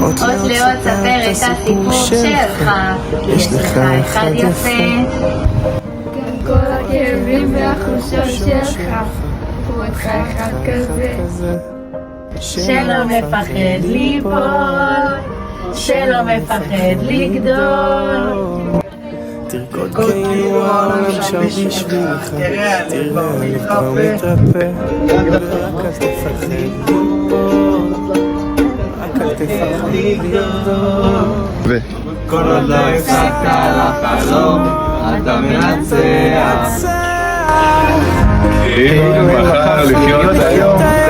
אות לאות ספר את הסיפור שלך, יש לך אחד יפה. גם כל הכאבים והחושות שלך, הוא אותך אחד כזה, שלא מפחד ליפול, שלא מפחד לגדול. תרקוד כאילו העולם שם בשבילך, תראה אני כבר מתרפא, רק אל תפחד ליפול, רק אל תפחד לגדול. כל עוד לא הפסקת על החלום, אתה מנצח. כאילו מחר לחיות היום